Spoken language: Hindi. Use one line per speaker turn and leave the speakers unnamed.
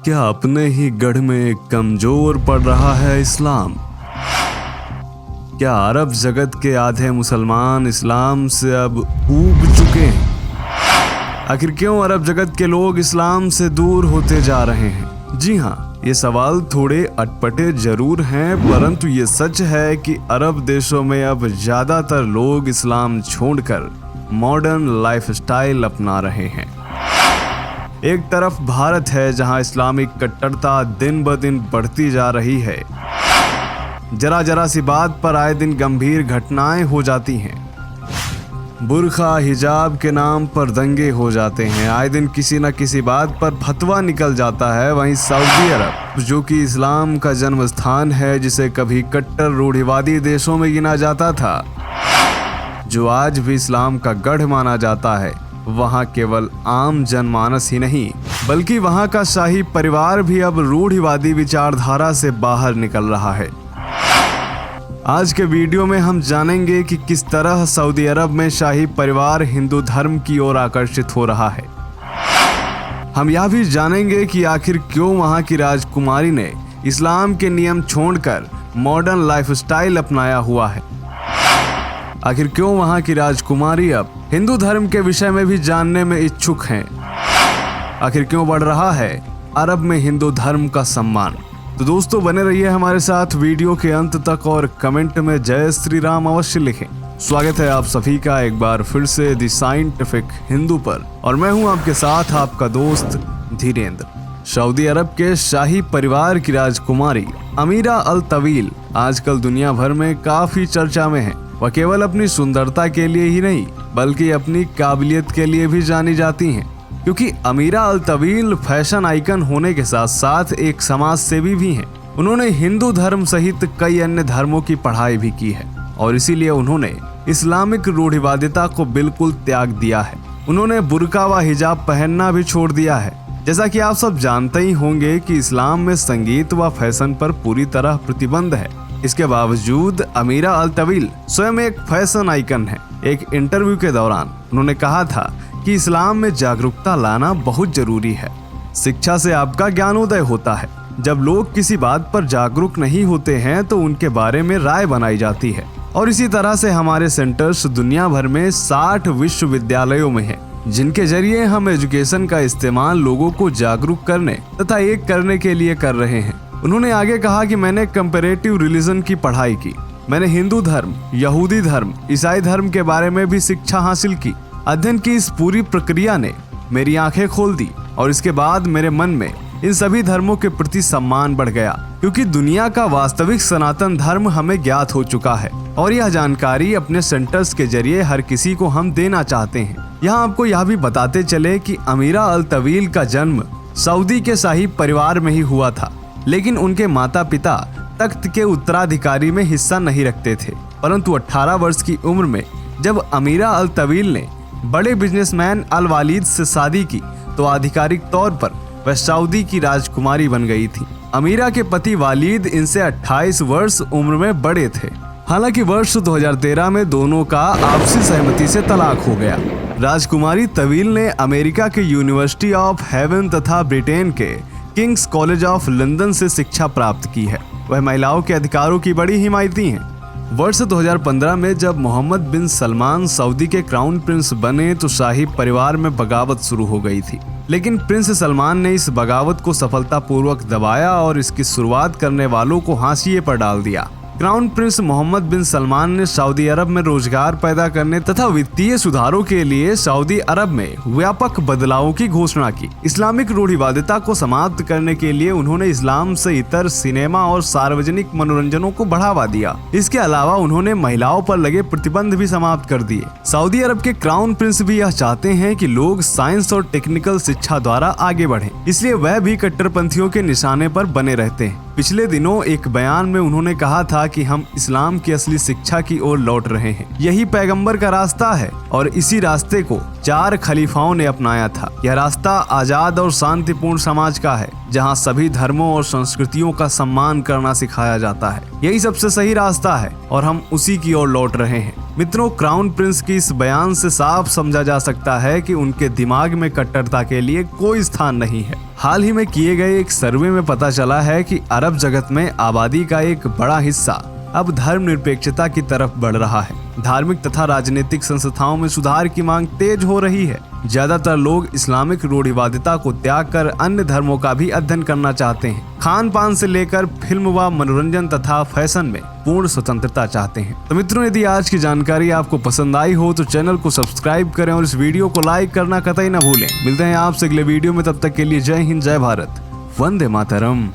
क्या अपने ही गढ़ में कमजोर पड़ रहा है इस्लाम? क्या अरब जगत के आधे मुसलमान इस्लाम से अब ऊब चुके हैं? आखिर क्यों अरब जगत के लोग इस्लाम से दूर होते जा रहे हैं? जी हाँ, ये सवाल थोड़े अटपटे जरूर हैं, परंतु ये सच है कि अरब देशों में अब ज्यादातर लोग इस्लाम छोड़कर मॉडर्न लाइफस्टाइल अपना रहे हैं। एक तरफ भारत है जहां इस्लामिक कट्टरता दिन ब दिन बढ़ती जा रही है। जरा जरा सी बात पर आए दिन गंभीर घटनाएं हो जाती हैं। बुर्खा हिजाब के नाम पर दंगे हो जाते हैं। आए दिन किसी न किसी बात पर फतवा निकल जाता है। वहीं सऊदी अरब, जो कि इस्लाम का जन्म स्थान है, जिसे कभी कट्टर रूढ़िवादी देशों में गिना जाता था, जो आज भी इस्लाम का गढ़ माना जाता है, वहां केवल आम जनमानस ही नहीं बल्कि वहां का शाही परिवार भी अब रूढ़िवादी विचारधारा से बाहर निकल रहा है। आज के वीडियो में हम जानेंगे कि किस तरह सऊदी अरब में शाही परिवार हिंदू धर्म की ओर आकर्षित हो रहा है। हम यह भी जानेंगे कि आखिर क्यों वहां की राजकुमारी ने इस्लाम के नियम छोड़कर मॉडर्न लाइफस्टाइल अपनाया हुआ है। आखिर क्यों वहां की राजकुमारी अब हिंदू धर्म के विषय में भी जानने में इच्छुक हैं। आखिर क्यों बढ़ रहा है अरब में हिंदू धर्म का सम्मान। तो दोस्तों, बने रहिए हमारे साथ वीडियो के अंत तक और कमेंट में जय श्री राम अवश्य लिखें। स्वागत है आप सभी का एक बार फिर से द साइंटिफिक हिंदू पर, और मैं हूं आपके साथ आपका दोस्त धीरेन्द्र। सऊदी अरब के शाही परिवार की राजकुमारी अमीरा अल तवील आजकल दुनिया भर में काफी चर्चा में है। वह केवल अपनी सुंदरता के लिए ही नहीं बल्कि अपनी काबिलियत के लिए भी जानी जाती हैं, क्योंकि अमीरा अल तवील फैशन आइकन होने के साथ साथ एक समाज सेवी भी हैं। उन्होंने हिंदू धर्म सहित कई अन्य धर्मों की पढ़ाई भी की है और इसीलिए उन्होंने इस्लामिक रूढ़िवादिता को बिल्कुल त्याग दिया है। उन्होंने बुर्का व हिजाब पहनना भी छोड़ दिया है। जैसा कि आप सब जानते ही होंगे कि इस्लाम में संगीत व फैशन पर पूरी तरह प्रतिबंध है। इसके बावजूद अमीरा अल तवील स्वयं एक फैशन आइकन है। एक इंटरव्यू के दौरान उन्होंने कहा था कि इस्लाम में जागरूकता लाना बहुत जरूरी है। शिक्षा से आपका ज्ञानोदय होता है। जब लोग किसी बात पर जागरूक नहीं होते हैं तो उनके बारे में राय बनाई जाती है। और इसी तरह से हमारे सेंटर्स दुनिया भर में 60 विश्वविद्यालयों में है, जिनके जरिए हम एजुकेशन का इस्तेमाल लोगों को जागरूक करने तथा एक करने के लिए कर रहे हैं। उन्होंने आगे कहा कि मैंने कंपैरेटिव रिलीजन की पढ़ाई की। मैंने हिंदू धर्म, यहूदी धर्म, ईसाई धर्म के बारे में भी शिक्षा हासिल की। अध्ययन की इस पूरी प्रक्रिया ने मेरी आंखें खोल दी और इसके बाद मेरे मन में इन सभी धर्मों के प्रति सम्मान बढ़ गया, क्योंकि दुनिया का वास्तविक सनातन धर्म हमें ज्ञात हो चुका है और यह जानकारी अपने सेंटर्स के जरिए हर किसी को हम देना चाहते हैं। यहाँ आपको यह भी बताते चले कि अमीरा अल तवील का जन्म सऊदी के शाही परिवार में ही हुआ था, लेकिन उनके माता पिता तख्त के उत्तराधिकारी में हिस्सा नहीं रखते थे। परंतु 18 वर्ष की उम्र में जब अमीरा अल तवील ने बड़े बिजनेसमैन अल वालिद से शादी की तो आधिकारिक तौर पर वह सऊदी की राजकुमारी बन गई थी। अमीरा के पति वालिद इनसे 28 वर्ष उम्र में बड़े थे। हालांकि वर्ष 2013 में दोनों का आपसी सहमति से तलाक हो गया। राजकुमारी तवील ने अमेरिका के यूनिवर्सिटी ऑफ हेवन तथा ब्रिटेन के किंग्स कॉलेज ऑफ लंदन से शिक्षा प्राप्त की है। वह महिलाओं के अधिकारों की बड़ी हिमायती हैं। वर्ष 2015 में जब मोहम्मद बिन सलमान सऊदी के क्राउन प्रिंस बने तो शाही परिवार में बगावत शुरू हो गई थी, लेकिन प्रिंस सलमान ने इस बगावत को सफलतापूर्वक दबाया और इसकी शुरुआत करने वालों को हाशिए पर डाल दिया। क्राउन प्रिंस मोहम्मद बिन सलमान ने सऊदी अरब में रोजगार पैदा करने तथा वित्तीय सुधारों के लिए सऊदी अरब में व्यापक बदलावों की घोषणा की। इस्लामिक रूढ़िवादिता को समाप्त करने के लिए उन्होंने इस्लाम से इतर सिनेमा और सार्वजनिक मनोरंजनों को बढ़ावा दिया। इसके अलावा उन्होंने महिलाओं पर लगे प्रतिबंध भी समाप्त कर दिए। सऊदी अरब के क्राउन प्रिंस भी यह चाहते हैं कि लोग साइंस और टेक्निकल शिक्षा द्वारा आगे बढ़ें, इसलिए वह भी कट्टरपंथियों के निशाने पर बने रहते हैं। पिछले दिनों एक बयान में उन्होंने कहा था कि हम इस्लाम की असली शिक्षा की ओर लौट रहे हैं। यही पैगंबर का रास्ता है और इसी रास्ते को 4 खलीफाओं ने अपनाया था। यह रास्ता आजाद और शांतिपूर्ण समाज का है, जहां सभी धर्मों और संस्कृतियों का सम्मान करना सिखाया जाता है। यही सबसे सही रास्ता है और हम उसी की ओर लौट रहे हैं। मित्रों, क्राउन प्रिंस की इस बयान से साफ समझा जा सकता है कि उनके दिमाग में कट्टरता के लिए कोई स्थान नहीं है। हाल ही में किए गए एक सर्वे में पता चला है कि अरब जगत में आबादी का एक बड़ा हिस्सा अब धर्मनिरपेक्षता की तरफ बढ़ रहा है। धार्मिक तथा राजनीतिक संस्थाओं में सुधार की मांग तेज हो रही है। ज्यादातर लोग इस्लामिक रूढ़िवादिता को त्याग कर अन्य धर्मों का भी अध्ययन करना चाहते हैं। खान पान से लेकर फिल्म व मनोरंजन तथा फैशन में पूर्ण स्वतंत्रता चाहते हैं। तो मित्रों, यदि आज की जानकारी आपको पसंद आई हो तो चैनल को सब्सक्राइब करें और इस वीडियो को लाइक करना कतई न भूलें। मिलते हैं आपसे अगले वीडियो में, तब तक के लिए जय हिंद, जय भारत, वंदे मातरम।